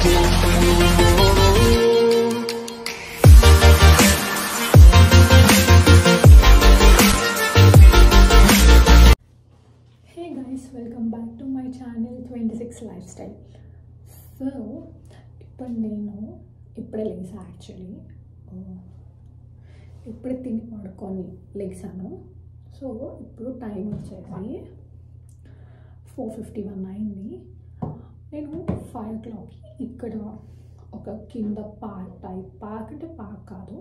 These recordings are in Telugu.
Hey guys, welcome back to my channel 26 Lifestyle. So, ఇప్పుడే లేసా యాక్చువల్లీ ఇప్పుడే తిని పడుకొని లేసాను. సో ఇప్పుడు టైం వచ్చేసి 4:51 అయింది. నేను 5 o'clockకి ఇక్కడ ఒక కింద పార్క్ అంటే పార్క్ కాదు,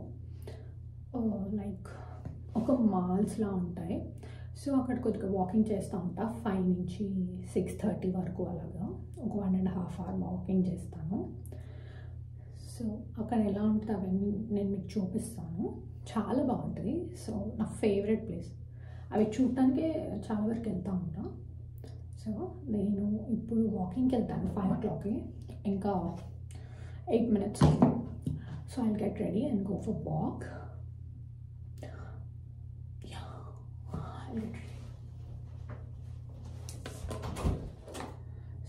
లైక్ ఒక మాల్స్లా ఉంటాయి. సో అక్కడ కొద్దిగా వాకింగ్ చేస్తూ ఉంటా 5 నుంచి 6:30 వరకు, అలాగా ఒక 1.5 hour వాకింగ్ చేస్తాను. సో అక్కడ ఎలా ఉంటుంది అవన్నీ నేను మీకు చూపిస్తాను. చాలా బాగుంటుంది. సో నా ఫేవరెట్ ప్లేస్, అవి చూడటానికే చాలా వరకు వెళ్తూ ఉంటా. సో నేను ఇప్పుడు వాకింగ్కి వెళ్తాను 5 o'clockకి, ఇంకా 8 minutes. So I'll get ready and go for walk.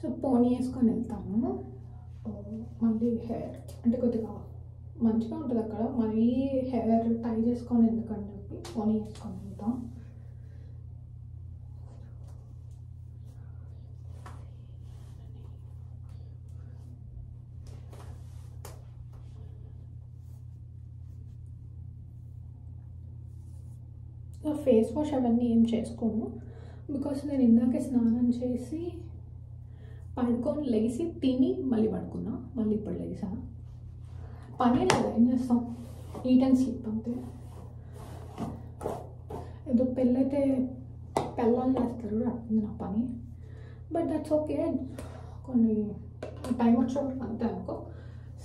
So పోనీ వేసుకొని వెళ్తాను. మళ్ళీ హెయిర్ అంటే కొద్దిగా మంచిగా ఉంటుంది అక్కడ, మళ్ళీ హెయిర్ టై చేసుకొని ఎందుకని చెప్పి పోనీ వేసుకొని వెళ్తాం. ఫేస్ వాష్ అవన్నీ ఏం చేసుకోను, బికాస్ నేను ఇందాకే స్నానం చేసి పడుకొని లేచి తిని మళ్ళీ పడుకున్నా. మళ్ళీ ఇప్పుడు లేసా, పని లేదు, ఏం చేస్తాం, ఈట్ అండ్ స్లీప్ అంతే. ఏదో పెళ్ళైతే పెళ్ళాలు చేస్తారు అట్టుంది నా పని, బట్ దట్స్ ఓకే. కొన్ని టైం వచ్చేవారు అంతే అనుకో.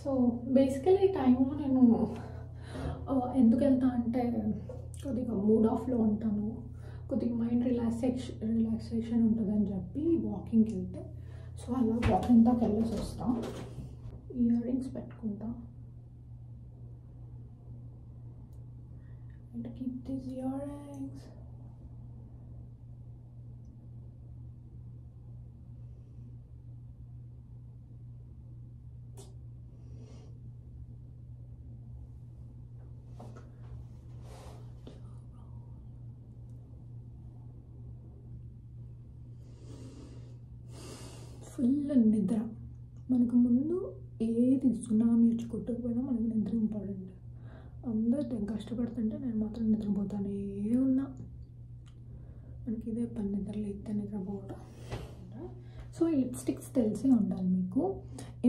సో బేసికలీ ఈ టైంలో నేను ఎందుకు వెళ్తా అంటే కొద్దిగా మూడ్ ఆఫ్లో ఉంటాను, కొద్దిగా మైండ్ రిలాక్సేషన్ ఉంటుందని చెప్పి వాకింగ్కి వెళ్తే. సో అలా వాకింగ్ దాకా వెళ్ళేసి వస్తాం. ఇయర్ రింగ్స్ పెట్టుకుంటా. And keep this ear rings. Full నిద్ర. మనకు ముందు ఏది సునామీ వచ్చి కొట్టకపోయినా మనకు నిద్ర ఇంపార్టెంట్. అందరూ కష్టపడుతుంటే నేను మాత్రం నిద్రపోతానే ఉన్నా. మనకి ఇదే పని, నిద్రలేస్తే నిద్రపోవడం. సో లిప్స్టిక్స్ తెలిసే ఉండాలి మీకు.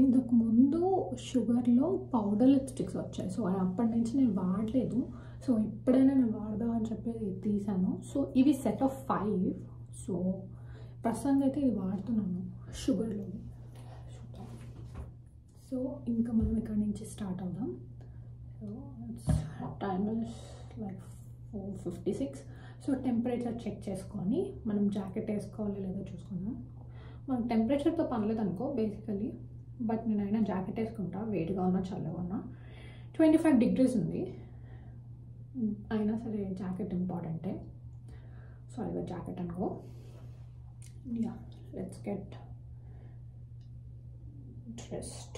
ఇంతకు ముందు షుగర్లో పౌడర్ లిప్స్టిక్స్ వచ్చాయి. సో అప్పటి నుంచి నేను వాడలేదు. సో ఎప్పుడైనా నేను వాడదా అని చెప్పి తీసాను. సో ఇవి సెట్ ఆఫ్ 5. సో ప్రస్తుతానికి అయితే ఇది వాడుతున్నాను షుగర్లో. సో ఇంకా మనం ఇక్కడ నుంచి స్టార్ట్ అవుదాం. So time like 4:56. So temperature check చేసుకొని మనం జాకెట్ వేసుకోవాలి లేదో చూసుకుందాం. మనకు టెంపరేచర్తో పనిలేదు అనుకో బేసికలీ, బట్ నేనైనా జాకెట్ వేసుకుంటా, వేడిగా ఉన్నా చల్లగా ఉన్నా. 25 degrees ఉంది, అయినా సరే జాకెట్ ఇంపార్టెంటే. సో అదిగా జాకెట్ అనుకో. Yeah, let's get dressed.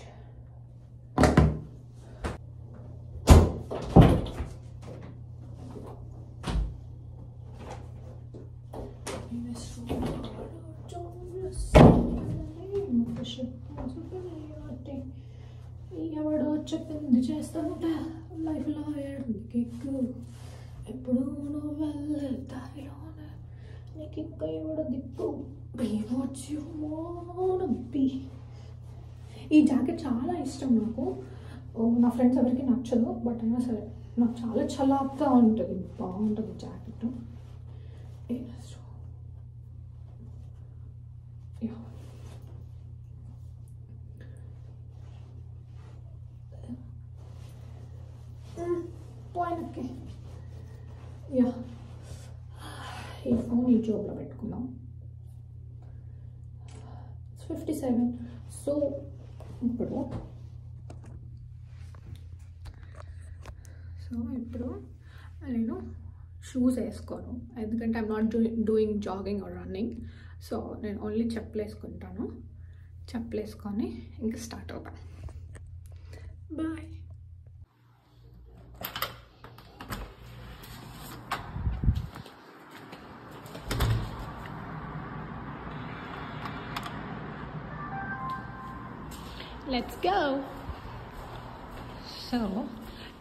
ఎవడో చెప్పింది చేస్తానుట లైఫ్లో ఏడుకెక్కు, ఎప్పుడు నువ్వు వెళ్ళేదారిలోనే నీకు ఇంకా ఎవడో దిక్కు. Be what you wanna be. ఈ జాకెట్ చాలా ఇష్టం నాకు. నా ఫ్రెండ్స్ ఎవరికి నచ్చదు, బట్ అయినా సరే నాకు చాలా చలాక్గా ఉంటుంది, బాగుంటుంది జాకెట్. పోయినకే ఈ ఫోన్ ఈ జోబ్లో పెట్టుకుందాం. 57. సో ఇప్పుడు నేను షూస్ వేసుకోను, ఎందుకంటే I'm not doing jogging or running. So నేను ఓన్లీ చెప్పులు వేసుకుంటాను. చెప్పులు వేసుకొని ఇంకా స్టార్ట్ అవుతాం. బాయ్. Let's go. సో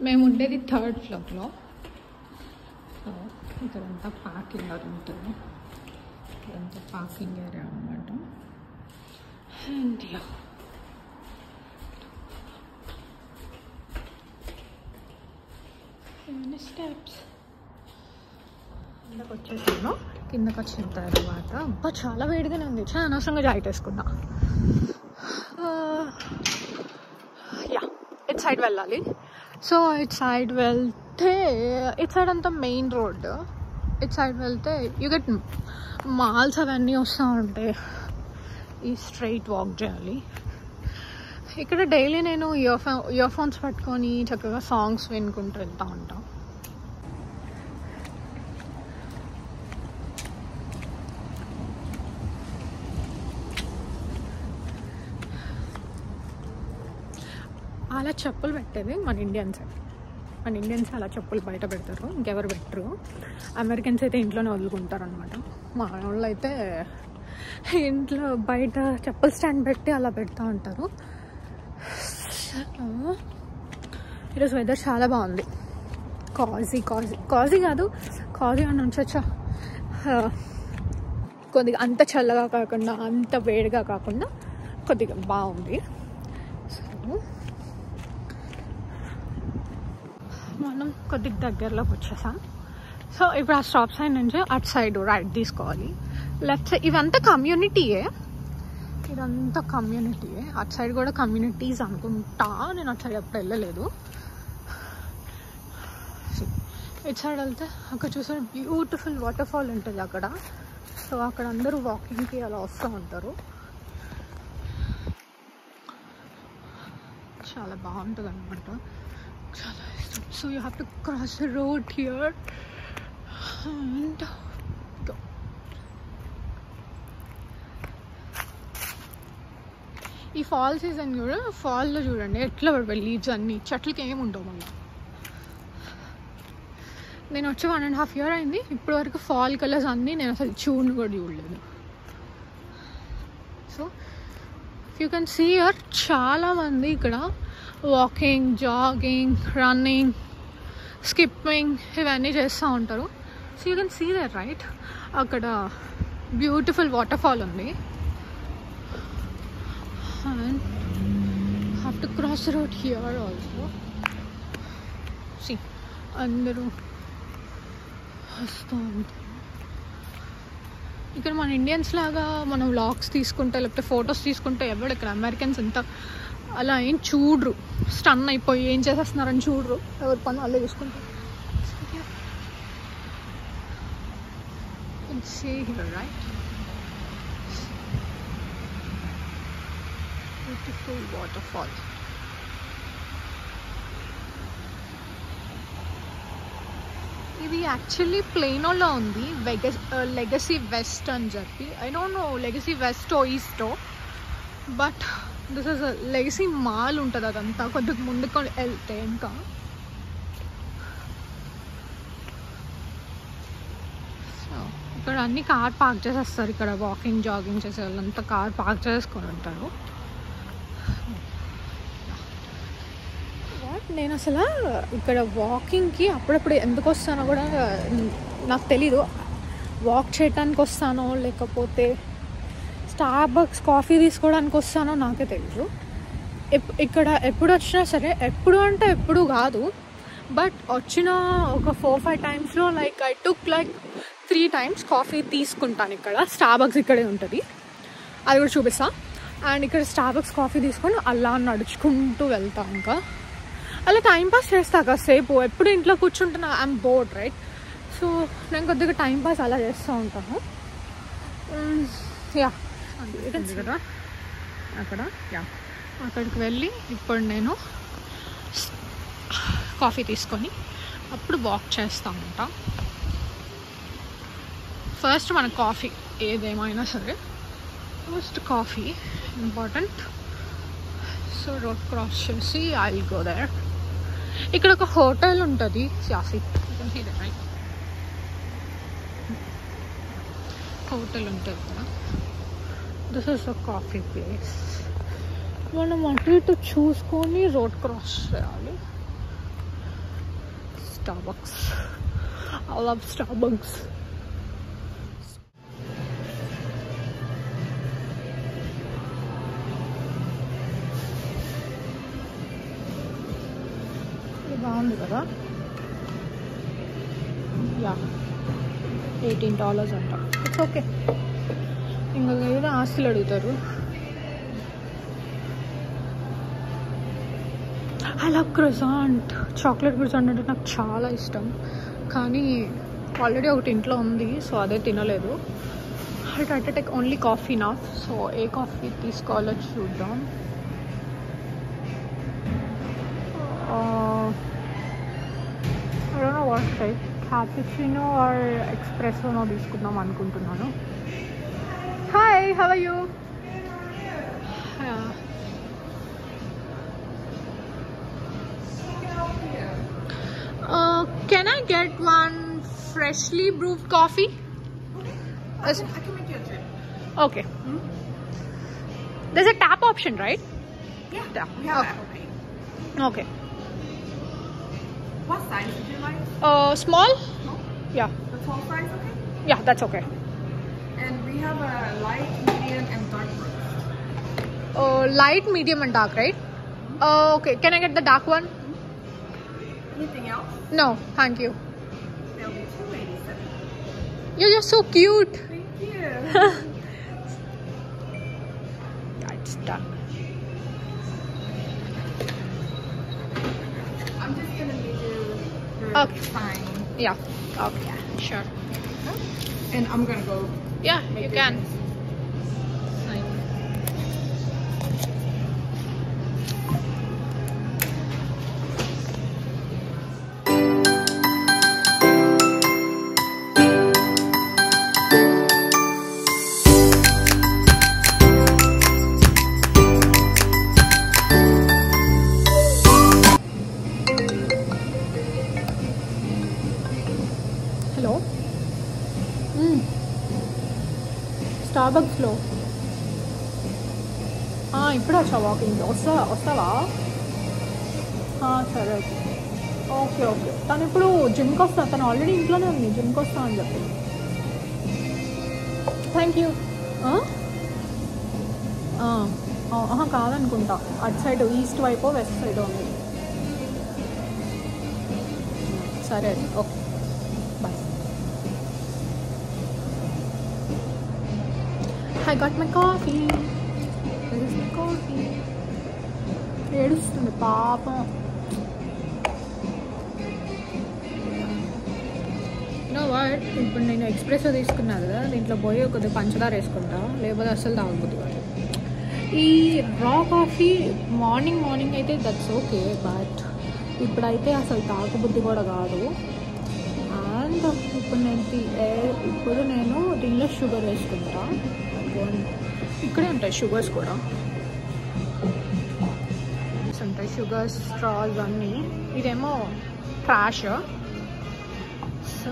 మేము ఉండేది 3rd floorలో. సో ఇక్కడంతా పార్కింగ్ ఏరియా ఉంటుంది. ఇదంతా పార్కింగ్ ఏరియా అన్నమాట. అండ్ స్టెప్స్ కిందకు వచ్చేసాను. కిందకు వచ్చిన తర్వాత చాలా వేడిగానే ఉంది. చాలా అనవసరంగా జాకెట్ వేసుకున్నా. ఇట్ సైడ్ వెళ్ళాలి. సో ఇట్ సైడ్ వెళ్తే ఇట్ సైడ్ అంతా మెయిన్ రోడ్. ఇట్ సైడ్ వెళ్తే యూ గెట్ మాల్స్ అవన్నీ వస్తూ ఉంటాయి. ఈ స్ట్రైట్ వాక్ చేయాలి. ఇక్కడ డైలీ నేను ఇయర్ ఫోన్స్ పెట్టుకొని చక్కగా సాంగ్స్ వినుకుంటూ వెళ్తూ ఉంటాను. అలా చెప్పులు పెట్టేది మన ఇండియన్స్ అలా చెప్పులు బయట పెడతారు, ఇంకెవరు పెట్టరు. అమెరికన్స్ అయితే ఇంట్లోనే వదులుకుంటారు అనమాట. మా వాళ్ళు అయితే ఇంట్లో బయట చెప్పులు స్టాండ్ పెట్టి అలా పెడతా ఉంటారు. ఈరోజు వెదర్ చాలా బాగుంది. కాజీ కాదు, కాజీ అని ఉంచొచ్చా, కొద్దిగా అంత చల్లగా కాకుండా అంత వేడిగా కాకుండా కొద్దిగా బాగుంది. సో మనం కొద్దిగా దగ్గరలోకి వచ్చేసాం. సో ఇప్పుడు ఆ స్టాప్ సైన్ నుంచి అటు సైడ్ రైట్ తీసుకోవాలి. లెఫ్ట్ సైడ్ ఇవంతా కమ్యూనిటీయే, అటు సైడ్ కూడా కమ్యూనిటీస్ అనుకుంటా. నేను అటు సైడ్ ఎప్పుడు వెళ్ళలేదు. ఇటు సైడ్ వెళ్తే అక్కడ చూసే బ్యూటిఫుల్ వాటర్ ఫాల్ ఉంటుంది అక్కడ. సో అక్కడ అందరూ వాకింగ్కి అలా వస్తూ ఉంటారు. చాలా బాగుంటుంది అనమాట, చాలా ఇష్టం. So you have to cross the road here and go. ఈ ఫాల్ సీజన్ కూడా ఫాల్లో చూడండి ఎట్లా పడిపోయి లీవ్స్ అన్నీ, చెట్లకి ఏమి ఉండవు. మళ్ళీ నేను వచ్చి 1.5 years అయింది. ఇప్పటి వరకు ఫాల్ కలర్స్ అన్నీ నేను అసలు చూడలేదు. So you can see here చాలామంది ఇక్కడ వాకింగ్, జాగింగ్, రన్నింగ్, స్కిప్పింగ్ ఇవన్నీ చేస్తూ ఉంటారు. So you can see that right. అక్కడ బ్యూటిఫుల్ వాటర్ ఫాల్ ఉంది. And have to cross the road here also. See అందరూ వస్తూ ఉంటారు. ఇక్కడ మన ఇండియన్స్ లాగా మనం వ్లాగ్స్ తీసుకుంటే లేకపోతే ఫొటోస్ తీసుకుంటే ఎవరు ఇక్కడ అమెరికన్స్ ఎంత అలా ఏం చూడరు. స్టన్ అయిపోయి ఏం చేసేస్తున్నారని చూడరు. ఎవరి పని అలా చూసుకుంటారు. Beautiful waterfall. ఇది యాక్చువల్లీ ప్లేనోలో ఉంది, లెగసీ వెస్ట్ అని చెప్పి. ఐ డోంట్ నో లెగసీ వెస్టో ఈస్టో, but this is legacy mall ఉంటుంది. అదంతా కొద్దిగా ముందుకు వెళ్తే ఇంకా ఇక్కడ అన్ని కార్ పార్క్ చేసేస్తారు. ఇక్కడ వాకింగ్, జాగింగ్ చేసే వాళ్ళంతా కార్ పార్క్ చేసుకొని ఉంటారు. నేను అసలు ఇక్కడ వాకింగ్కి అప్పుడప్పుడు ఎందుకు వస్తానో కూడా నాకు తెలీదు. వాక్ చేయడానికి వస్తానో లేకపోతే స్టార్బక్స్ కాఫీ తీసుకోవడానికి వస్తానో నాకే తెలీదు. ఇక్కడ ఎప్పుడు వచ్చినా సరే, ఎప్పుడు అంటే ఎప్పుడు కాదు, బట్ వచ్చిన ఒక 4-5 times like I took like 3 times coffee తీసుకుంటాను. ఇక్కడ స్టార్బక్స్ ఇక్కడే ఉంటుంది, అది కూడా చూపిస్తా. అండ్ ఇక్కడ స్టార్బక్స్ కాఫీ తీసుకొని అలా నడుచుకుంటూ వెళ్తాను. ఇంకా అలా టైంపాస్ చేస్తా కాసేపు. ఎప్పుడు ఇంట్లో కూర్చుంటున్నా ఐఎమ్ బోర్డ్ రైట్. సో నేను కొద్దిగా టైంపాస్ అలా చేస్తూ ఉంటాను. యా కదా అక్కడ, యా అక్కడికి వెళ్ళి ఇప్పుడు నేను కాఫీ తీసుకొని అప్పుడు వాక్ చేస్తూ ఉంటా. ఫస్ట్ మన కాఫీ ఏదేమైనా సరే first coffee important. So road cross చేసి ఐ విల్ గో దేర్. ఇక్కడ ఒక హోటల్ ఉంటుంది హోటల్ ఉంటుంది కదా. This is a coffee place. మనం అటు ఇటు చూసుకొని రోడ్ క్రాస్ చేయాలి. Starbucks, I love Starbucks. బాగుంది కదా. యా $18 అంట. It's okay. ఇంకా ఏదైనా ఆస్తులు అడుగుతారు. I love క్రోసాంట్. చాక్లెట్ క్రోసాంట్ అంటే నాకు చాలా ఇష్టం, కానీ ఆల్రెడీ ఒకటి ఇంట్లో ఉంది, సో అదే తినలేదు. I try to take only coffee నా. సో ఏ కాఫీ తీసుకోవాలో చూద్దాం. I don't know what type. Cappuccino or espresso no తీసుకుందాం అనుకుంటున్నాను. Hi, how are you? Can I get one freshly brewed coffee? I can make you a drip. Okay. There's a tap option, right? Yeah. We have that already. Okay. What size would you like? Small? Small? Yeah. The tall fries, okay? Yeah, that's okay. And we have a light, medium, and dark roast. Light, medium, and dark, right? Okay. Can I get the dark one? Anything else? No, thank you. There'll be $2.87. You're so cute. Thank you. Yeah, it's done. I'm just gonna need you Okay. sign. Yeah. Okay. Yeah, sure. And I'm gonna go. Yeah, make you your can. sign. Hello. స్టార్బక్స్లో ఇప్పుడు వచ్చా వాకింగ్. వస్తావా? సరే ఓకే ఓకే. తను ఇప్పుడు జిమ్కి వస్తా. తను ఆల్రెడీ ఇంట్లోనే ఉంది, జిమ్కి వస్తా అని చెప్పి. Thank you. కాదనుకుంటా, అటు సైడ్ ఈస్ట్ వైపు వెస్ట్ సైడ్ ఉంది. సరే okay bye. I got my coffee. Where is my coffee? ఏడుస్తుంది పాపం. నో వాట్, ఇప్పుడు నేను ఎక్స్ప్రెస్సో తీసుకున్నా కదా, దీంట్లో పోయి కొద్దిగా పంచదార వేసుకుంటా, లేకపోతే అస్సలు తాగబుద్ది కాదు. ఈ రా కాఫీ మార్నింగ్ అయితే దట్స్ ఓకే, బట్ ఇప్పుడైతే అసలు తాగబుద్ది కూడా కాదు. అండ్ ఇప్పుడు నేను దీనిలో షుగర్ వేసుకుంటా. ఇక్కడే ఉంటాయి షుగర్స్ కూడా, ఉంటాయి షుగర్స్, స్ట్రాస్ అన్నీ. ఇదేమో ట్రాష్. సో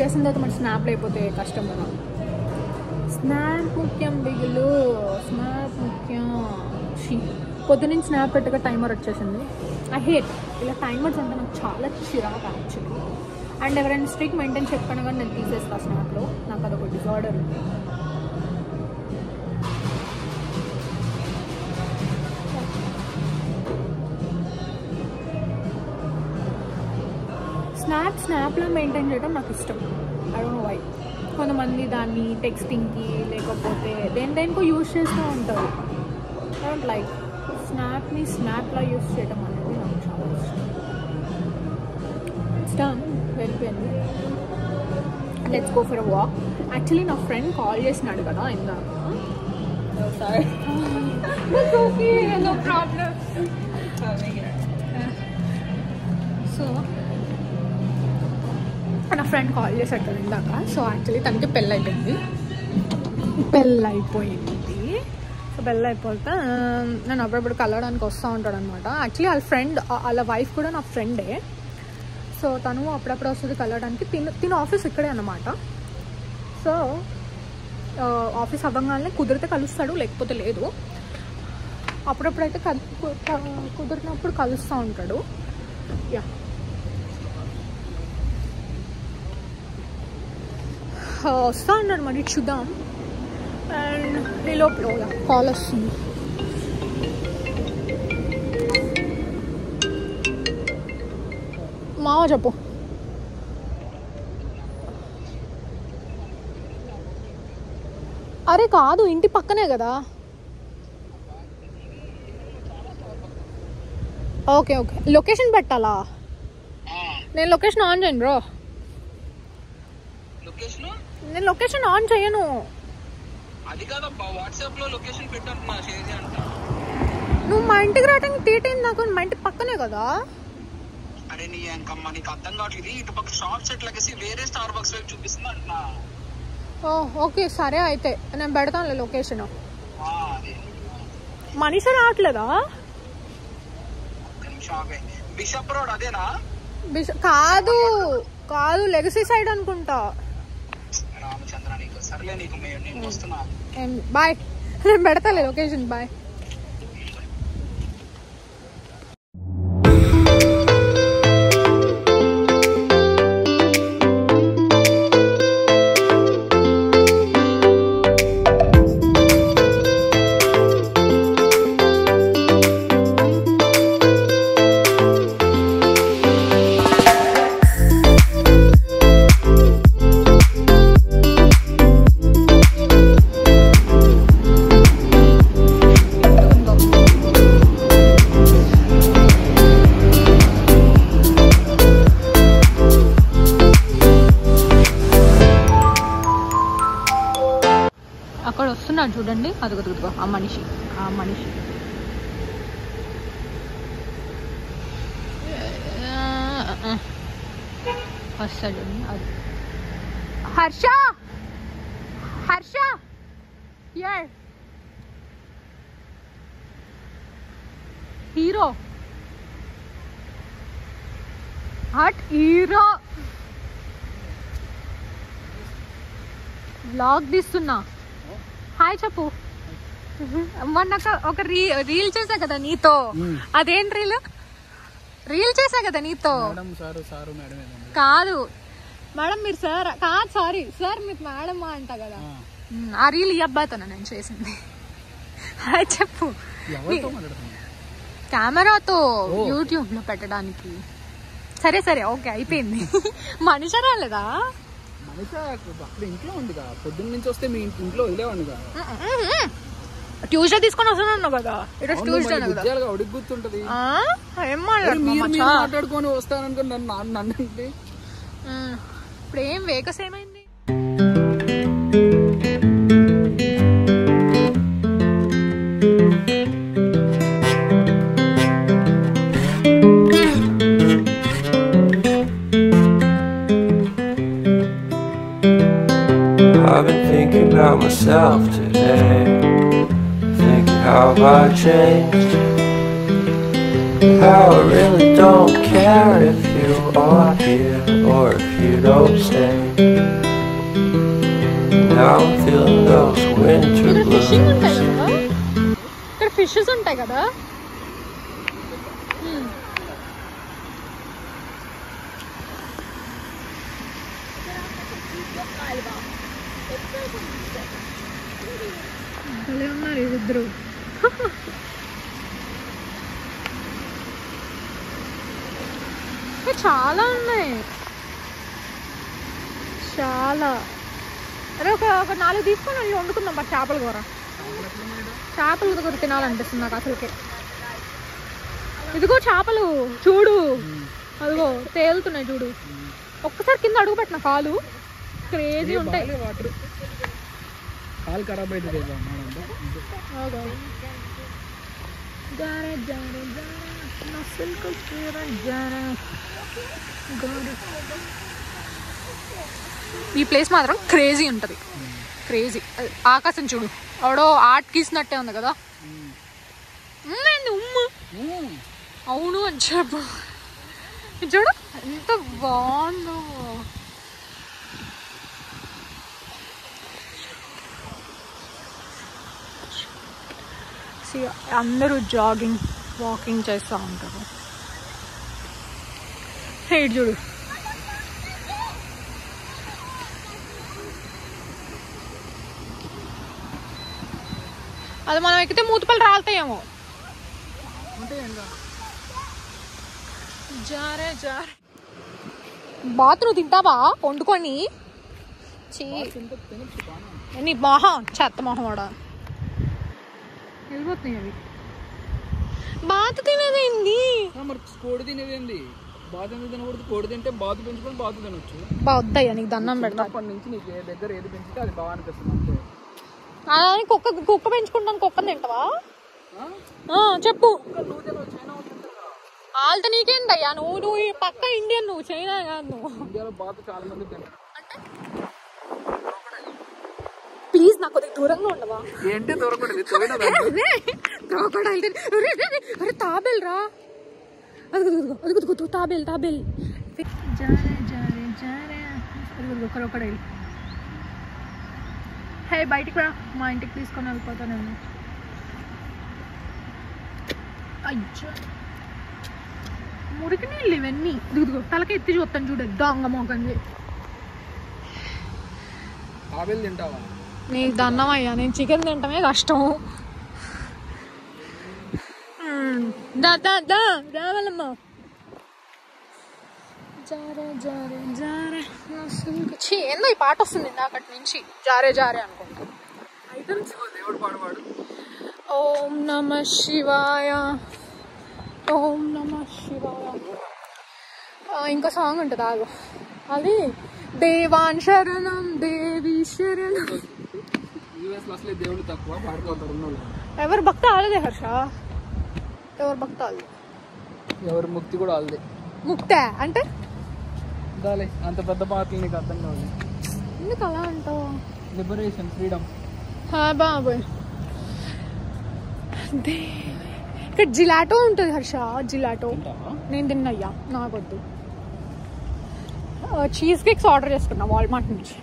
చేసిన తర్వాత మన స్నాప్లు అయిపోతే కష్టం కదా. స్నాప్ ముఖ్యం బిగులు, స్నాప్ ముఖ్యం. పొద్దునుంచి స్నాప్ పెట్టగా టైమర్ వచ్చేసింది. ఐ హేట్ ఇలా టైమర్స్ అంటే నాకు చాలా చిరాకు యాక్చువల్లీ. అండ్ ఎవరైనా స్ట్రిక్ మెయింటైన్ చెప్పాను కానీ నేను తీసేస్తాను స్నాప్లో. నాకు అదొక డిజార్డర్ ఉంది. స్నాప్లో మెయింటైన్ చేయడం నాకు ఇష్టం. I don't know why. కొంతమంది దాన్ని టెక్స్టింగ్కి లేకపోతే దేనికో యూజ్ చేస్తూ ఉంటారు. I don't like. స్నాప్ని స్నాప్లో యూజ్ చేయడం అనేది నాకు చాలా ఇష్టం. ఇట్స్ డన్, వెళ్ళిపోయింది. Let's go for a walk. Actually నా ఫ్రెండ్ కాల్ చేసినాడు కదా ఇందాక. No problem. సో నా ఫ్రెండ్ కాల్ చేశాడు కదా ఇందాక. సో యాక్చువల్లీ తనకి పెళ్ళైపోయింది. సో పెళ్ళైపోతే నేను అప్పుడప్పుడు కలవడానికి వస్తూ ఉంటాడు అనమాట. యాక్చువల్లీ వాళ్ళ ఫ్రెండ్, వాళ్ళ వైఫ్ కూడా నా ఫ్రెండే. సో తను అప్పుడప్పుడు వస్తుంది కలవడానికి. తిను ఆఫీస్ ఇక్కడే అన్నమాట. సో ఆఫీస్ అవ్వగానే కుదిరితే కలుస్తాడు, లేకపోతే లేదు. అప్పుడప్పుడైతే కుదిరినప్పుడు కలుస్తూ ఉంటాడు. యా, వస్తూ ఉన్నాడు మరి, చూద్దాం. అండ్ ఈ లోపల కాల్ వస్తుంది. మావ చెప్పు. అరే కాదు, ఇంటి పక్కనే కదా. ఓకే ఓకే, లొకేషన్ పెట్టాలా? నేను లొకేషన్ ఆన్ చేయను బ్రో. నేను లొకేషన్ ఆన్ చేయను. అది కాదబ్బా, వాట్సాప్ లో లొకేషన్ పెట్టాను షేర్ చేయంట. నువ్వు మా ఇంటికి రావడానికి తీటైంది నాకు. మా ఇంటి పక్కనే కదా. అరే నీ అంకమ్మ, నీకు అర్థం కావట్లేదు. ఇటు పక్క షాప్ సెట్ లగేసి వేరే స్టార్ బక్స్ వైపు చూపిస్తుంది అంటున్నా. ఓకే సరే, అయితే నేను పెడతానులే లొకేషన్. మనిషి రావట్లేదా? బిషప్ రోడ్ అదేనా? కాదు కాదు, లెగసీ సైడ్ అనుకుంటా. రామచంద్ర, నీకు సర్లే, నీకు నేను వస్తున్నా. బాయ్, నేను పెడతాలే లొకేషన్. బాయ్. అక్కడ వస్తున్నాడు చూడండి, అదుగుదుగుదుగో ఆ మనిషి. వస్తాడు అది. హర్ష యార్, హీరో వ్లాగ్ తీస్తున్నా. హాయ్ చెప్పు. మొన్న ఒక రీల్ చేసా కదా నీతో. అదేం రీల్ చేసా కదా నీతో. కాదు మేడం మీరు సార్ కాదు, సారీ మీరు మేడం అంట కదా. ఆ రీల్ ఈ అబ్బాయితోనే నేను చేసింది. హాయ్ చెప్పు. కెమెరాతో యూట్యూబ్ లో పెట్టడానికి. సరే ఓకే, అయిపోయింది. మనిషి రాలేదా? ఇంట్లో ఉంది కదా, పొద్దున్న నుంచి వస్తే మీ ఇంట్లో వదిలేవాడిగా. ట్యూస్డే తీసుకొని వస్తున్నాను కదా, ఈరోజు ట్యూస్డే కదా. ఉడికి గుర్తుంటది. ఏం మాట్లాడుకొని వస్తాననుకో నన్ను అంటే. ఇప్పుడు ఏం వేకస్ ఏమైంది? I've been thinking about myself today, thinking how I changed, how I really don't care if you are here or if you don't stay. Now I'm feeling those winter ఇక్కడ ఫిషింగ్ blues. ఉంటాయి కదా, ఇక్కడ ఫిషెస్ ఉంటాయి కదా. భలే ఉన్నారు ఇద్దరు. చాలా ఉన్నాయి, చాలా. అరే ఒక 4 తీసుకొని వెళ్ళి వండుకుందాం బట్ చేపల కూర. చేపల కూర తినాలనిపిస్తుంది నాకు అసలుకే. ఇదిగో చేపలు చూడు, అదిగో తేలుతున్నాయి చూడు. ఒక్కసారి కింద అడుగు పెట్టిన కాలు క్రేజీ ఉంటాయి. కాలు ఖరాబ్ అవుతుంది. ఈ ప్లేస్ మాత్రం క్రేజీ ఉంటుంది, క్రేజీ. ఆకాశం చూడు, ఆవిడో ఆర్ట్ గీసినట్టే ఉంది కదా. అవును అని చెప్పు. చూడు ఎంత బాగుందో. అందరూ జాగింగ్ వాకింగ్ చేస్తూ ఉంటారు. ఇటు చూడు, అది మనం ఎక్కితే మూతపల్లి రాలుతాయేమో. జారే జారే. బాత్ నువ్వు తింటావా వండుకొని? నీ మొహం చెత్త మొహం వాడ వెళ్ళిపోతున్నాయి అవి. బాత్ తినేదేంది? కోడి తినేదేంది? బాతు ఎందుకు తినకూడదు? కోడి తింటే బాతు పెంచుకొని బాతు తినొచ్చు. వద్దయ్యా, నీకు దండం పెడతా. అప్పటి నుంచి నీకు ఏ దగ్గర ఏది పెంచితే అది బాగా అనిపిస్తుంది అంతే. కుక్క పెంచుకుంటాను, కుక్కని తింటావా? చెప్పు. వాళ్ళతో నీకేందయ్యా? నువ్వు పక్క ఇండియన్, నువ్వు చైనా కాదు. నువ్వు ఇండియాలో బాతు చాలా మంది తింటారు. ప్లీజ్ నాకు కొద్దిగా దూరంగా ఉండవా? ఏంటి దొరకలేదు? అరే తాబేల్ రా, అది తాబేల్ తాబేల్. క్రొకడైల్. హే బయటికి రా, మా ఇంటికి తీసుకొని వెళ్ళిపోతా నేను. అయ్యో మురికి నీళ్ళు ఇవన్నీ. దిగుదుగో తలకి ఎత్తి చూస్తాను చూడు, దొంగ మోకంది. తాబేలు తింటావా? నీకు దండం అయ్యా, నేను చికెన్ తింటమే కష్టం. రావాలమ్మా. జారే జారే జారే. ఏందో ఈ పాట వస్తుంది అక్కడి నుంచి, జారే జారే అనుకుంటా. దేవుడు పాడవాడు. ఓం నమ శివాయ, ఓం నమ శివాయ. ఇంకో సాంగ్ ఉంటుంది ఆగు, అది దేవాన్ శరణం దేవి శరణం. యూఎస్ లో అసలే దేవుడు తక్కువ పాడుకోతారు ఉన్నోళ్ళు. ఎవరు భక్త ఆలదే హర్ష, ఎవరు భక్త ఆలదే, ఎవరి ముక్తి కూడా వాళ్ళదే. ముక్తే అంటే దాలే అంత పెద్ద పాటలు నీకు అర్థం కావాలి. ఎందుకు అలా అంటావు? Liberation, freedom. బాబోయ్. ఇక్కడ జిలాటో ఉంటుంది హర్ష, జిలాటో నేను తిన్నయ్యా, నాకొద్దు. చీజ్ కేక్స్ ఆర్డర్ చేసుకున్నా వాల్మార్ట్ నుంచి.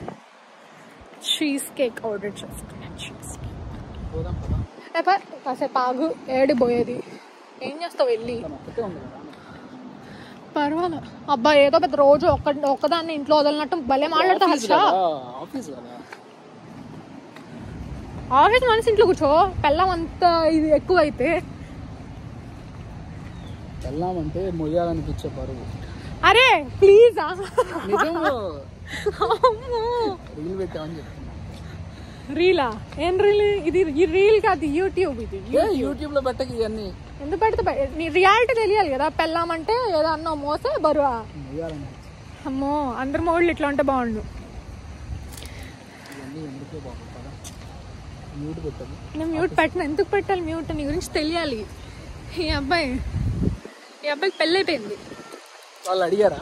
చీజ్ కేక్ ఆర్డర్ చేసుకున్నా. చీజ్ కేక్ కాసేపు ఆగు, ఏడి పోయేది? ఏం చేస్తావు వెళ్ళి? పర్వాలే అబ్బా, ఏదో పెద్ద రోజు ఒక్కదాన్ని ఇంట్లో వదలనట్టు భలే మాట్లాడతా హర్ష. ఆఫీస్ మనసు ఇంట్లో కూర్చో, పెళ్ళం అంతా ఇది ఎక్కువ అయితే. వెళ్ళామంటే మొయ్యాలనిపించే బరువు. అరే ప్లీజ్ రీల్ పెట్టామని చెప్తున్నా. రీలా? ఏం రీల్ ఇది? ఈ రీల్ కాదు, యూట్యూబ్. ఇది యూట్యూబ్ లో పెట్టకి ఇవన్నీ ఎందుకు పెడితే? నీ రియాలిటీ తెలియాలి కదా. పెళ్ళామంటే ఏదో అన్నావు మోసే బరువా. అమ్మో అందరు మోళ్ళు ఇట్లా ఉంటే బాగుండు. నేను మ్యూట్ పెట్టిన. ఎందుకు పెట్టాలి మ్యూట్? నీ గురించి తెలియాలి. ఈ అబ్బాయికి పెళ్ళి అయిపోయింది. వాళ్ళు అడిగారా?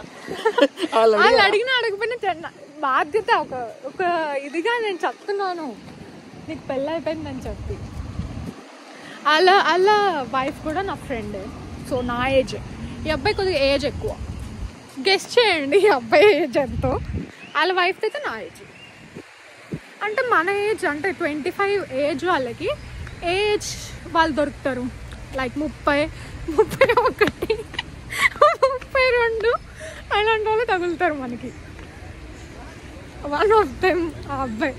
వాళ్ళు అడిగినా అడగపోయినా బాధ్యత ఒక ఇదిగా నేను చెప్తున్నాను, నీకు పెళ్ళి అయిపోయిందని చెప్పి. అలా వైఫ్ కూడా నా ఫ్రెండ్, సో నా ఏజ్. ఈ అబ్బాయి కొద్దిగా ఏజ్ ఎక్కువ. గెస్ట్ చేయండి ఈ అబ్బాయి ఏజ్ ఎంతో. వాళ్ళ వైఫ్ అయితే నా ఏజ్. అంటే మన ఏజ్ అంటే 25 ఏజ్ వాళ్ళకి ఏజ్ వాళ్ళు దొరుకుతారు. లైక్ 30, 31, 32 అలాంటి వాళ్ళు తగులుతారు మనకి. వన్ ఆఫ్ దెమ్ ఆ అబ్బాయి.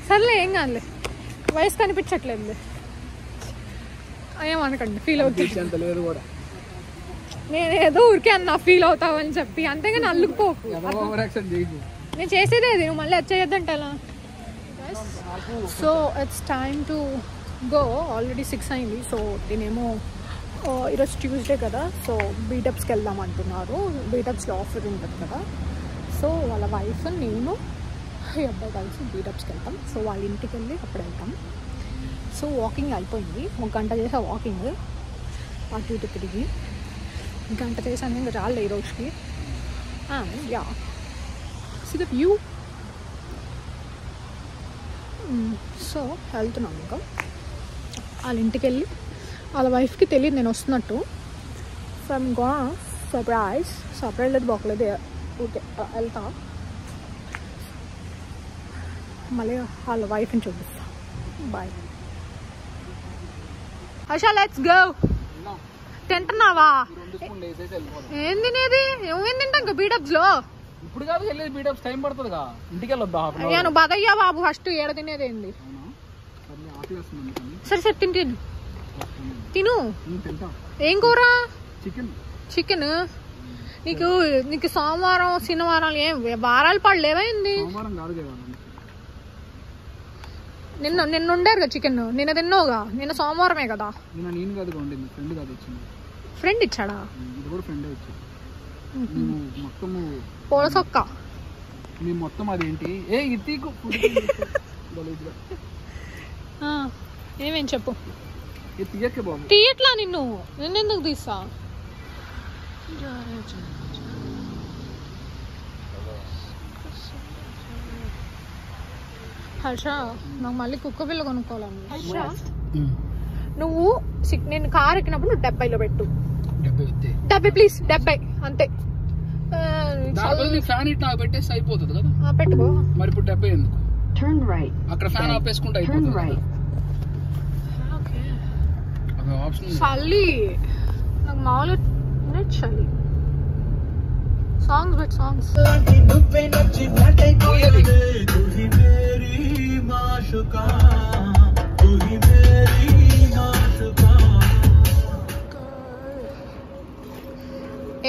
సర్లే ఏం కాదులే, వయసు కనిపించట్లేదులే, ఏమనకండి, ఫీల్ అవుతుంది. నేను ఏదో ఊరికే అన్నా ఫీల్ అవుతావని చెప్పి, అంతేగాని అల్లుకుపోకు. నేను చేసేదే అది, నువ్వు మళ్ళీ వచ్చేయద్దంటే ఎలా. So it's time to go. Already 6 అయింది. సో నేనేమో ఈరోజు ట్యూస్డే కదా, సో బీటప్స్కి వెళ్దాం అంటున్నారు. బీటప్స్లో ఆఫర్ ఉంటుంది కదా. సో వాళ్ళ వైఫ్ నేను ఈ అబ్బాయి కలిసి బీటప్స్కి వెళ్తాం. సో వాళ్ళ ఇంటికి వెళ్ళి అప్పుడు వెళ్తాం. సో వాకింగ్ అయిపోయింది, 1 గంట చేసా వాకింగ్, అటు ఇటు తిరిగి 1 గంట చేసాను. ఇంకా రాలే ఈ రోజుకి. Yeah, see the view. So వెళ్తున్నాను ఇంకా వాళ్ళ ఇంటికి వెళ్ళి. వాళ్ళ వైఫ్కి తెలియదు నేను వస్తున్నట్టు. సో ఐమ్ గోనా సర్ప్రైజ్ లేదు, బాగలేదు. ఓకే వెళ్తా, మళ్ళీ వాళ్ళ వైఫ్ని చూపిస్తా. బాయ్. Harsha let's go. తింటున్నావా? ఏం తినేది? ఏమేం తింటాం ఇంకా బీటప్స్లో? ఇప్పుడు కాదు వెళ్ళేది, బీటప్స్ టైం పడుతుందిగా, ఇంటికి వెళ్ళొద్దా? అయ్యా నువ్వు బదయ్యా బాబు, ఫస్ట్ ఏడ తినేది ఏంది? సరే సరే తిను తిను. ఏం కూర? చికెన్. నీకు సోమవారం శనివారం ఏం వారాలు పడలేవైంది? నిన్న ఉండారు కదా చికెన్, నిన్న తిన్నావుగా. నిన్న సోమవారమే కదా. ఫ్రెండ్ ఇచ్చాడా? పోలసొక్క మొత్తం అదేంటి? ఏమేం చెప్పు. బాబు తీయట్లా నిన్నెందుకు తీస్తా? హర్ష నాకు మళ్ళీ కుక్క పిల్ల కొనుక్కోవాలని. హర్ష నువ్వు నేను కార్ ఎక్కినప్పుడు నువ్వు 70లో పెట్టు. 70 ప్లీజ్, 70 అంతే. ఫ్యాన్ ఇట్లా పెట్టేసి అయిపోతుంది కదా. పెట్టుకో మరి. ఇప్పుడు 70 ఎందుకు? అక్కడ ఫ్యాన్ ఆపేసుకుంటే అయిపోతుంది. చలి నాకు మామూలుగా చలి. Songs but songs.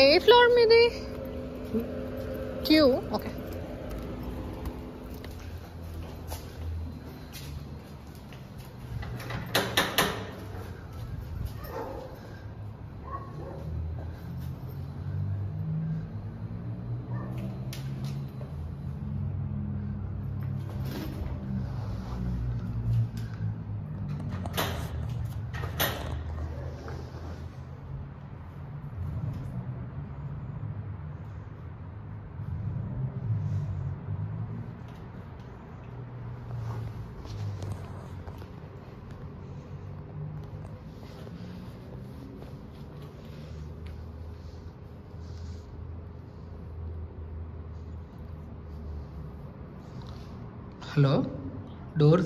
A floor మీది? క్యూ. ఓకే. Hello, door.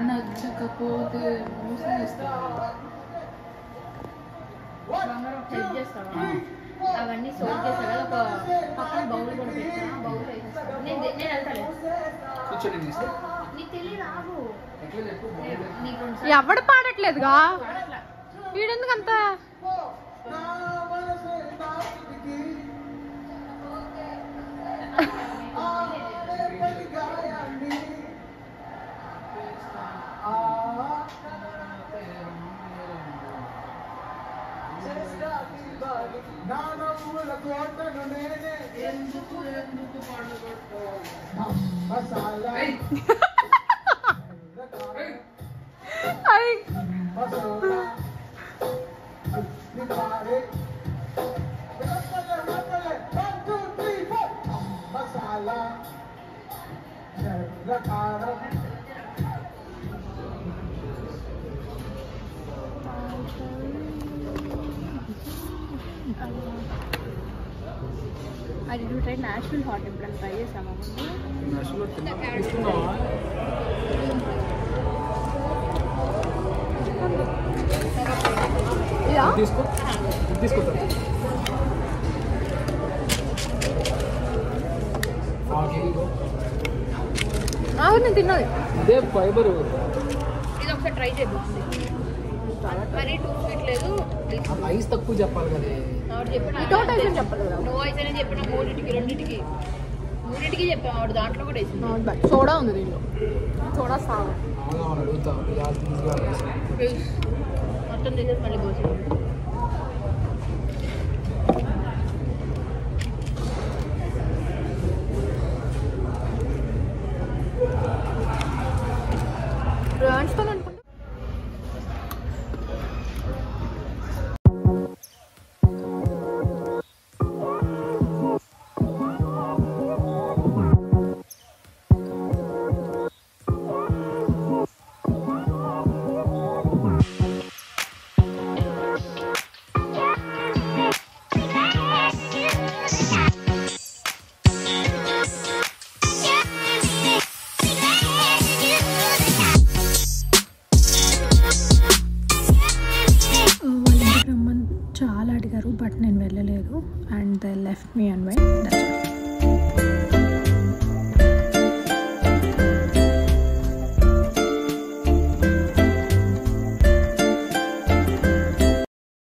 నచ్చకపోతే అవన్నీ సోప్ చేస్తాను. ఒక పక్కన బౌల్ కూడా పెట్టాను. బౌల్ వేసేస్తాను. నేను వెళ్తాను. నీకు తెలియదు రాదు. ఎవడు పాడట్లేదుగా వీడెందుకంత. అది నువ్వు ట్రై నేచురల్ హాట్ ఎప్పుడైనా ట్రై చేసామా నేను తిన్నది ఇదే ఫైబర్. ఇది ఒకసారి ట్రై చేద్దాం. మరి 2 స్వీట్ లేదు. ఐస్ తక్కువ చెప్పాలి కదా. వితౌట్ ఐస్ అని చెప్పాలి కదా. నో ఐస్ అని చెప్పిన మూడింటికి చెప్పాము. ఆవిడ దాంట్లో కూడా వేసింది. సోడా ఉంది దీంట్లో. సోడా సాగు అడుగుతా మొత్తం తీసేసి మళ్ళీ కోసి బ్రాండ్స్తో అనుకుంటా. చాలా అడిగారు బట్ నేను వెళ్ళలేదు and they left me and why.